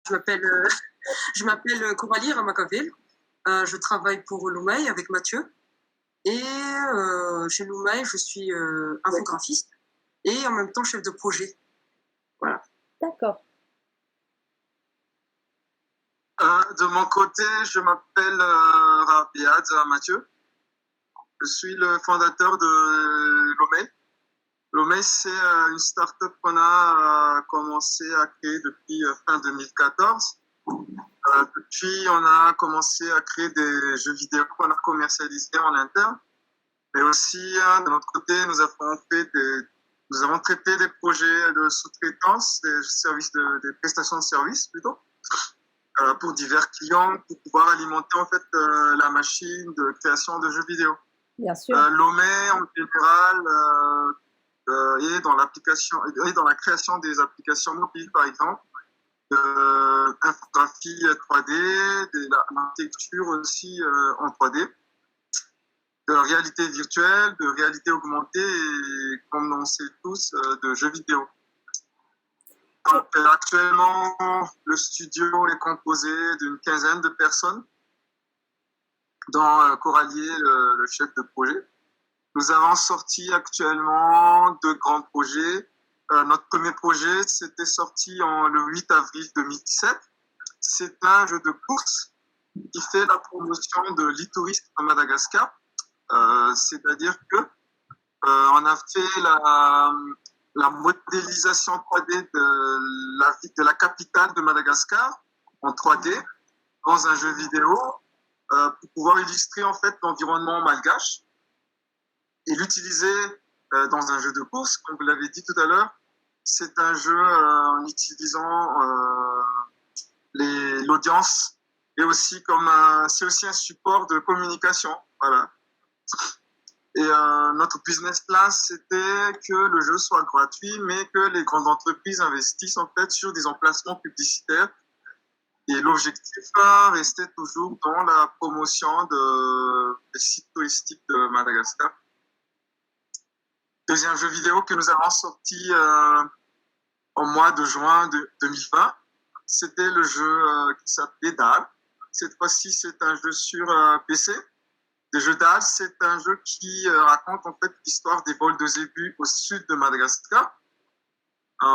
je m'appelle je m'appelle Coralie Ramacaville. Je travaille pour Lumei avec Mathieu. Et chez Lumei, je suis infographiste et en même temps chef de projet. Voilà. D'accord. De mon côté, je m'appelle Rabiad Mathieu. Je suis le fondateur de Lumei. Lumei, c'est une start-up qu'on a commencé à créer depuis fin 2014. Depuis, on a commencé à créer des jeux vidéo qu'on a commercialisés en interne. Mais aussi, de notre côté, nous avons traité des projets de sous-traitance, des prestations de services plutôt, pour divers clients, pour pouvoir alimenter en fait la machine de création de jeux vidéo. Bien sûr. Lumei, en général, et dans la création des applications mobiles, par exemple, infographie 3D, de l'architecture aussi en 3D, de la réalité virtuelle, de réalité augmentée et, comme on sait tous, de jeux vidéo. Donc, actuellement, le studio est composé d'une quinzaine de personnes, dont Coralier, le chef de projet. Nous avons sorti actuellement 2 grands projets. Notre premier projet, c'était sorti le 8 avril 2017. C'est un jeu de course qui fait la promotion de l'e-tourisme à Madagascar. C'est-à-dire que on a fait la modélisation 3D de la capitale de Madagascar en 3D dans un jeu vidéo pour pouvoir illustrer en fait l'environnement malgache et l'utiliser dans un jeu de course, comme vous l'avez dit tout à l'heure. C'est un jeu en utilisant l'audience et aussi c'est aussi un support de communication. Voilà. Et notre business plan, c'était que le jeu soit gratuit, mais que les grandes entreprises investissent en fait sur des emplacements publicitaires. Et l'objectif restait toujours dans la promotion des sites touristiques de Madagascar. Deuxième jeu vidéo que nous avons sorti au mois de juin 2020, c'était le jeu qui s'appelait Daal. Cette fois-ci, c'est un jeu sur PC. Le jeu Daal, c'est un jeu qui raconte en fait l'histoire des vols de zébus au sud de Madagascar. Les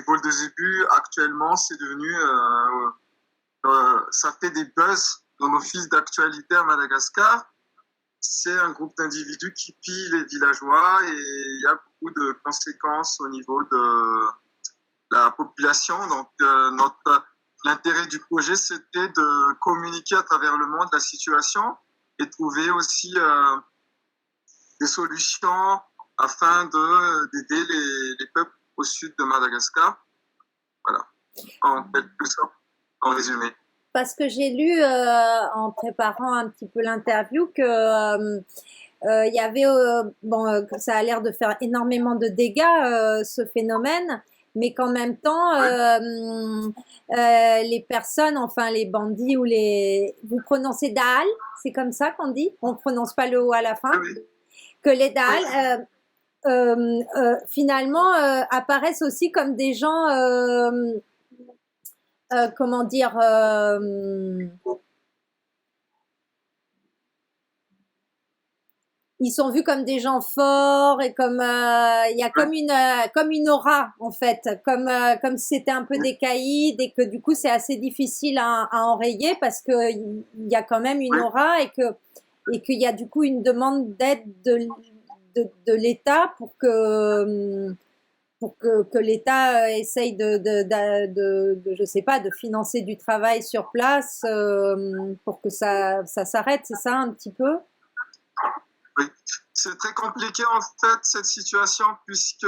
vols de zébus, actuellement, c'est devenu... ça fait des buzz dans nos fils d'actualité à Madagascar. C'est un groupe d'individus qui pillent les villageois et il y a beaucoup de conséquences au niveau de la population. Donc, l'intérêt du projet, c'était de communiquer à travers le monde la situation et trouver aussi des solutions afin d'aider les peuples au sud de Madagascar. Voilà, en quelque sorte, en résumé. Parce que j'ai lu en préparant un petit peu l'interview que il y avait que ça a l'air de faire énormément de dégâts ce phénomène, mais qu'en même temps les personnes, enfin les bandits ou vous prononcez Daal, c'est comme ça qu'on dit, on prononce pas le O à la fin, Oui. que les Daal finalement apparaissent aussi comme des gens comment dire, ils sont vus comme des gens forts et comme il y a comme une aura en fait, comme si c'était un peu des caïds et que du coup c'est assez difficile à enrayer parce que il y a quand même une aura et qu'il y a du coup une demande d'aide de l'État pour que l'État essaye je sais pas, de financer du travail sur place pour que ça s'arrête, c'est ça un petit peu? Oui, c'est très compliqué en fait cette situation puisque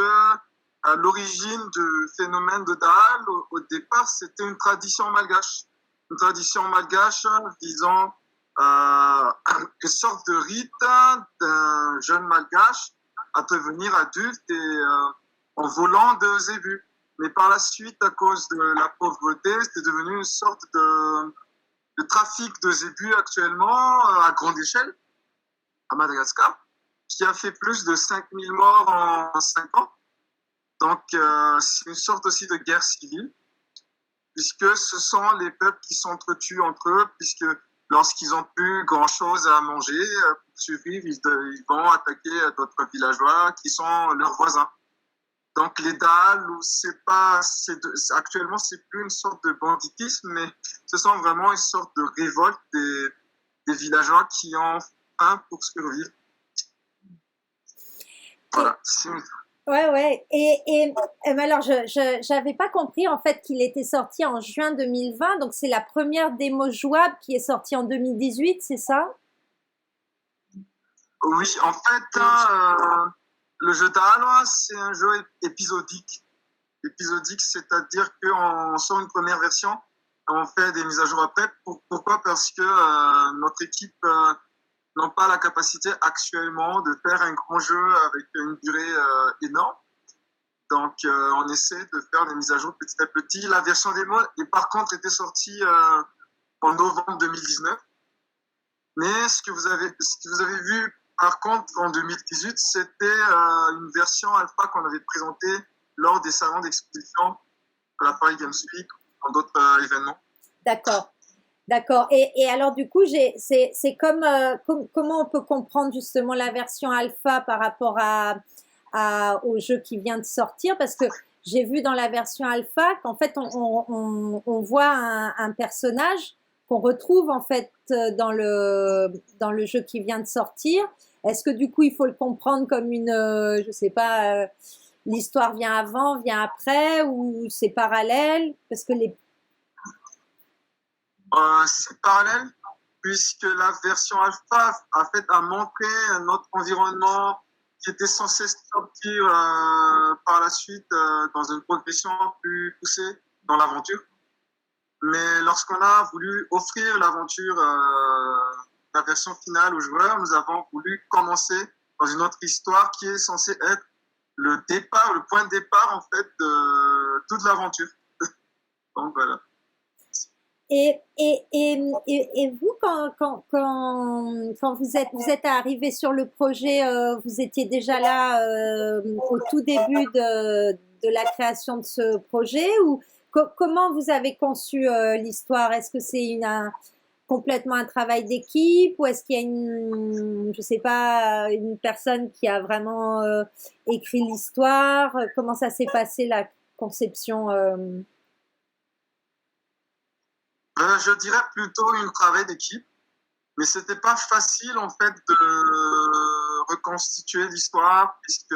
à l'origine du phénomène de Daal, au départ, c'était une tradition malgache. Une tradition malgache visant une sorte de rite d'un jeune malgache à devenir adulte et en volant de zébus. Mais par la suite, à cause de la pauvreté, c'est devenu une sorte de trafic de zébus actuellement à grande échelle à Madagascar, qui a fait plus de 5000 morts en 5 ans. Donc, c'est une sorte aussi de guerre civile. puisque ce sont les peuples qui s'entretuent entre eux, puisque lorsqu'ils n'ont plus grand-chose à manger, pour survivre, ils vont attaquer d'autres villageois qui sont leurs voisins. Donc les Daal, actuellement, c'est plus une sorte de banditisme, mais ce sont vraiment une sorte de révolte des villageois qui ont faim pour survivre. Voilà. Ouais, ouais. Mais alors, j'avais pas compris en fait qu'il était sorti en juin 2020, donc c'est la première démo jouable qui est sortie en 2018, c'est ça? Oui, en fait, le jeu d'Alois, c'est un jeu épisodique. Épisodique, c'est-à-dire qu'on sort une première version, on fait des mises à jour après. Pourquoi? Parce que notre équipe n'ont pas la capacité actuellement de faire un grand jeu avec une durée énorme. Donc, on essaie de faire des mises à jour petit à petit. La version démo, et par contre, était sortie en novembre 2019. Mais ce que vous avez vu, par contre, en 2018, c'était une version alpha qu'on avait présentée lors des salons d'exposition à la Paris Games Week, dans d'autres événements. D'accord. D'accord. Et alors, du coup, c'est comme, comment on peut comprendre justement la version alpha par rapport au jeu qui vient de sortir? Parce que j'ai vu dans la version alpha qu'en fait, on voit un personnage qu'on retrouve en fait dans le jeu qui vient de sortir. Est-ce que du coup, il faut le comprendre comme une, je sais pas, l'histoire vient avant, vient après, ou c'est parallèle? Parce que c'est parallèle, puisque la version alpha a montré un autre environnement qui était censé sortir par la suite dans une progression plus poussée dans l'aventure. Mais lorsqu'on a voulu offrir l'aventure, la version finale aux joueurs, nous avons voulu commencer dans une autre histoire qui est censée être le point de départ en fait de toute l'aventure. Donc voilà. Et vous, quand vous êtes arrivé sur le projet, vous étiez déjà là au tout début de la création de ce projet, ou comment vous avez conçu l'histoire? Est-ce que c'est complètement un travail d'équipe, ou est-ce qu'il y a je sais pas, une personne qui a vraiment écrit l'histoire? Comment ça s'est passé la conception? Je dirais plutôt un travail d'équipe, mais c'était pas facile en fait de reconstituer l'histoire, puisque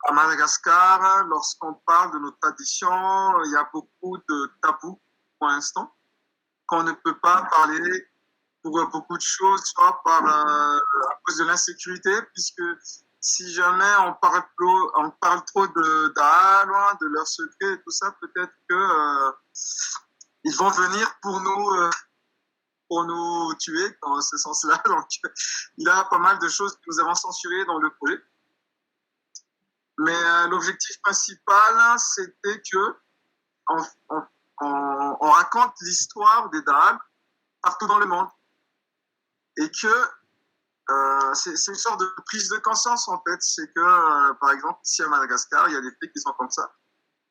à Madagascar, lorsqu'on parle de nos traditions, il y a beaucoup de tabous pour l'instant, qu'on ne peut pas parler pour beaucoup de choses, soit à cause de l'insécurité, puisque si jamais on parle trop d'Alois, de leurs secrets et tout ça, peut-être que ils vont venir pour nous tuer dans ce sens-là. Donc, il y a pas mal de choses que nous avons censurées dans le projet. Mais l'objectif principal, c'était que on raconte l'histoire des Daal partout dans le monde. Et que c'est une sorte de prise de conscience, en fait. C'est que, par exemple, ici à Madagascar, il y a des faits qui sont comme ça.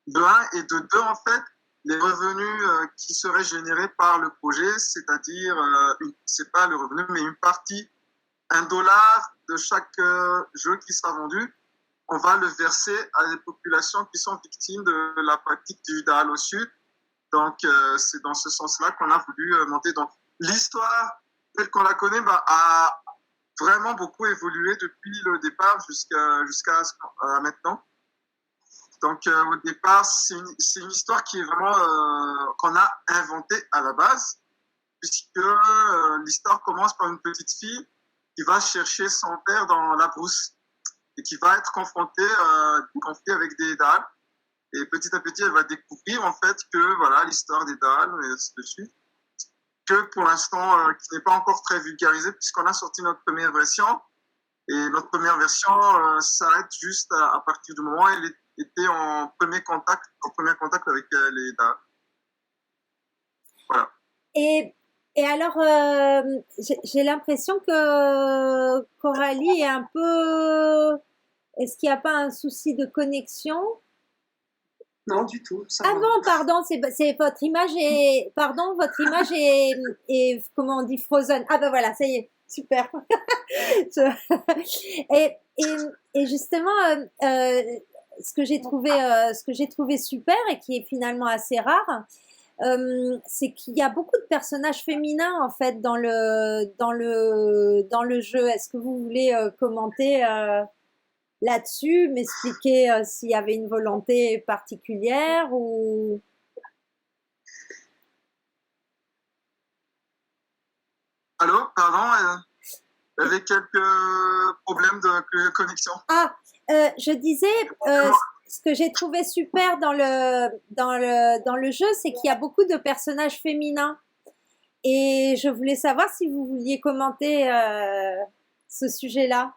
De un, et de deux, en fait, les revenus qui seraient générés par le projet, c'est-à-dire, c'est pas le revenu, mais une partie, $1 de chaque jeu qui sera vendu, on va le verser à des populations qui sont victimes de la pratique du Daal au Sud. Donc, c'est dans ce sens-là qu'on a voulu monter. Donc, l'histoire, telle qu'on la connaît, a vraiment beaucoup évolué depuis le départ jusqu'à maintenant. Donc, au départ, c'est une histoire qui est vraiment qu'on a inventée à la base, puisque l'histoire commence par une petite fille qui va chercher son père dans la brousse et qui va être confrontée à des conflits avec des Daal. Et petit à petit, elle va découvrir en fait que voilà l'histoire des Daal et ainsi de suite, que pour l'instant qui n'est pas encore très vulgarisée, puisqu'on a sorti notre première version. Et notre première version s'arrête juste à partir du moment où elle était en premier contact avec les Daal. Voilà. Et alors, j'ai l'impression que Coralie est un peu... Est-ce qu'il n'y a pas un souci de connexion? Non, du tout, ça Ah va. bon, pardon, c'est votre image est, pardon, votre image est, comment on dit, frozen. Ah ben voilà, ça y est, super. Et justement, ce que j'ai trouvé super et qui est finalement assez rare, c'est qu'il y a beaucoup de personnages féminins en fait dans le jeu. Est-ce que vous voulez commenter là-dessus, m'expliquer s'il y avait une volonté particulière ou... Allô, pardon, il y avait quelques problèmes de connexion. Ah, je disais, ce que j'ai trouvé super dans le jeu, c'est qu'il y a beaucoup de personnages féminins. Et je voulais savoir si vous vouliez commenter ce sujet-là.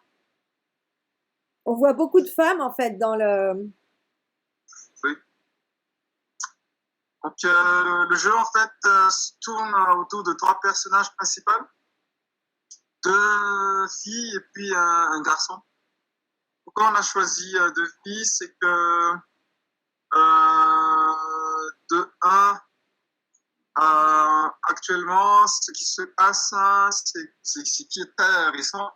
On voit beaucoup de femmes en fait dans le... Oui. Donc, le jeu, en fait, se tourne autour de 3 personnages principaux, 2 filles et puis un garçon. Pourquoi on a choisi 2 filles? C'est que, de un, actuellement, ce qui se passe, c'est ce qui est très récent.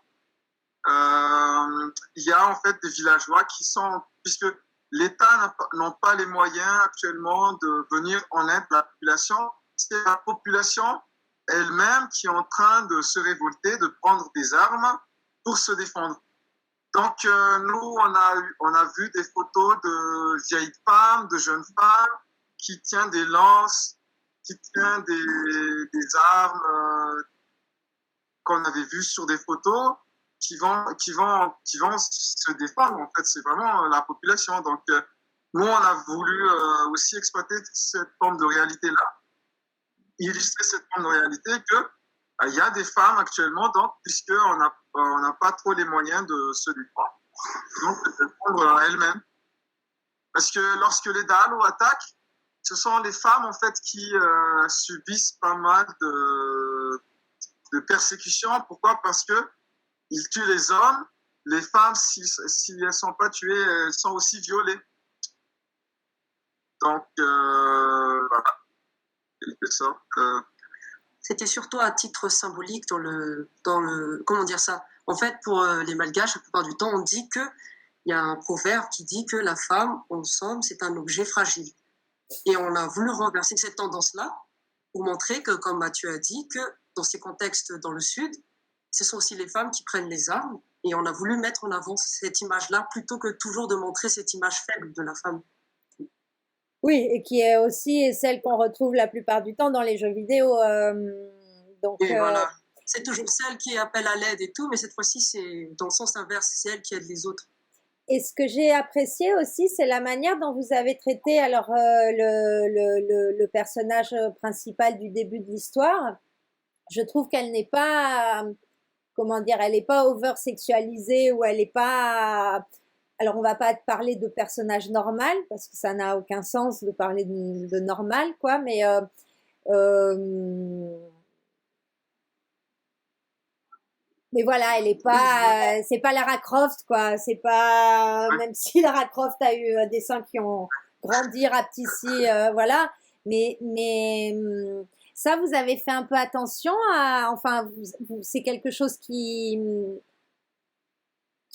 Il y a en fait des villageois qui sont, puisque l'État n'a pas les moyens actuellement de venir en aide à la population, c'est la population elle-même qui est en train de se révolter, de prendre des armes pour se défendre. Donc, nous, on a vu des photos de vieilles femmes, de jeunes femmes qui tiennent des lances, qui tiennent des armes qu'on avait vues sur des photos, qui vont se défendre. En fait, c'est vraiment la population. Donc, nous, on a voulu aussi exploiter cette forme de réalité-là, illustrer cette forme de réalité que il y a des femmes actuellement, donc, puisqu'on n'a pas trop les moyens de se défendre. Donc, de défendre elles-mêmes. Parce que lorsque les Dalo attaquent, ce sont les femmes, en fait, qui subissent pas mal de persécutions. Pourquoi? Parce que ils tuent les hommes. Les femmes, si elles ne sont pas tuées, elles sont aussi violées. Donc, voilà, quelque sorte. C'était surtout à titre symbolique comment dire ça? En fait, pour les Malgaches, la plupart du temps, on dit que il y a un proverbe qui dit que la femme, en somme, c'est un objet fragile. Et on a voulu renverser cette tendance-là pour montrer que, comme Mathieu a dit, que dans ces contextes dans le Sud, ce sont aussi les femmes qui prennent les armes. Et on a voulu mettre en avant cette image-là plutôt que toujours de montrer cette image faible de la femme. Oui, et qui est aussi celle qu'on retrouve la plupart du temps dans les jeux vidéo. Donc, et voilà. C'est toujours celle qui appelle à l'aide et tout, mais cette fois-ci, c'est dans le sens inverse, c'est elle qui aide les autres. Et ce que j'ai apprécié aussi, c'est la manière dont vous avez traité alors le personnage principal du début de l'histoire. Je trouve qu'elle n'est pas, comment dire, elle n'est pas over-sexualisée ou elle n'est pas... Alors, on va pas parler de personnage normal parce que ça n'a aucun sens de parler de normal, quoi. Mais voilà, elle est pas, c'est pas Lara Croft, quoi. C'est pas, même si Lara Croft a eu des seins qui ont grandi, rapetissi, voilà. Mais ça, vous avez fait un peu attention à, enfin, c'est quelque chose qui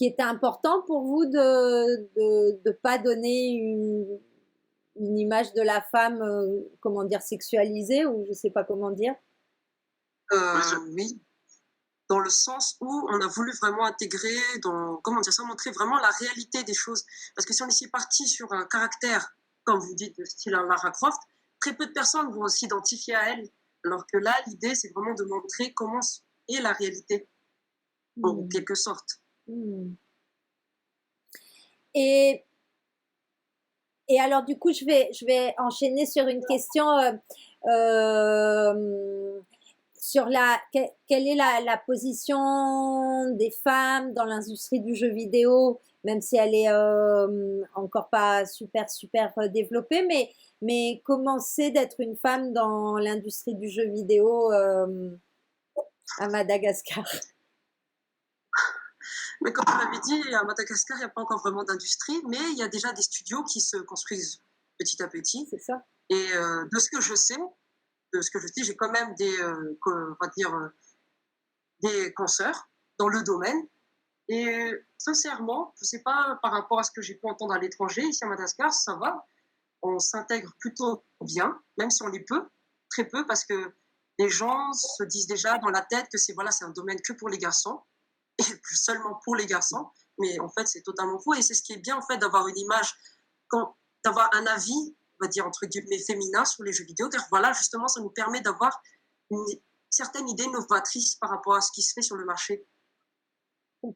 était important pour vous de pas donner une image de la femme, comment dire, sexualisée ou je sais pas comment dire. Oui, dans le sens où on a voulu vraiment intégrer, comment dire ça, montrer vraiment la réalité des choses. Parce que si on est parti sur un caractère, comme vous dites, de style Lara Croft, très peu de personnes vont s'identifier à elle. Alors que là, l'idée, c'est vraiment de montrer comment est la réalité, en quelque sorte. Et alors, du coup, je vais enchaîner sur une question sur quelle est la position des femmes dans l'industrie du jeu vidéo, même si elle est encore pas super développée, mais comment c'est d'être une femme dans l'industrie du jeu vidéo à Madagascar? Mais comme on l'avait dit, à Madagascar, il n'y a pas encore vraiment d'industrie, mais il y a déjà des studios qui se construisent petit à petit. C'est ça. Et de ce que je sais, j'ai quand même on va dire, des consoeurs dans le domaine. Et sincèrement, je ne sais pas par rapport à ce que j'ai pu entendre à l'étranger, ici à Madagascar, ça va. On s'intègre plutôt bien, même si on est peu, très peu, parce que les gens se disent déjà dans la tête que c'est un domaine que pour les garçons, et seulement pour les garçons. Mais en fait, c'est totalement faux. Et c'est ce qui est bien, en fait, d'avoir une image, d'avoir un avis, on va dire, entre guillemets, féminin sur les jeux vidéo. Car voilà, justement, ça nous permet d'avoir une certaine idée novatrice par rapport à ce qui se fait sur le marché.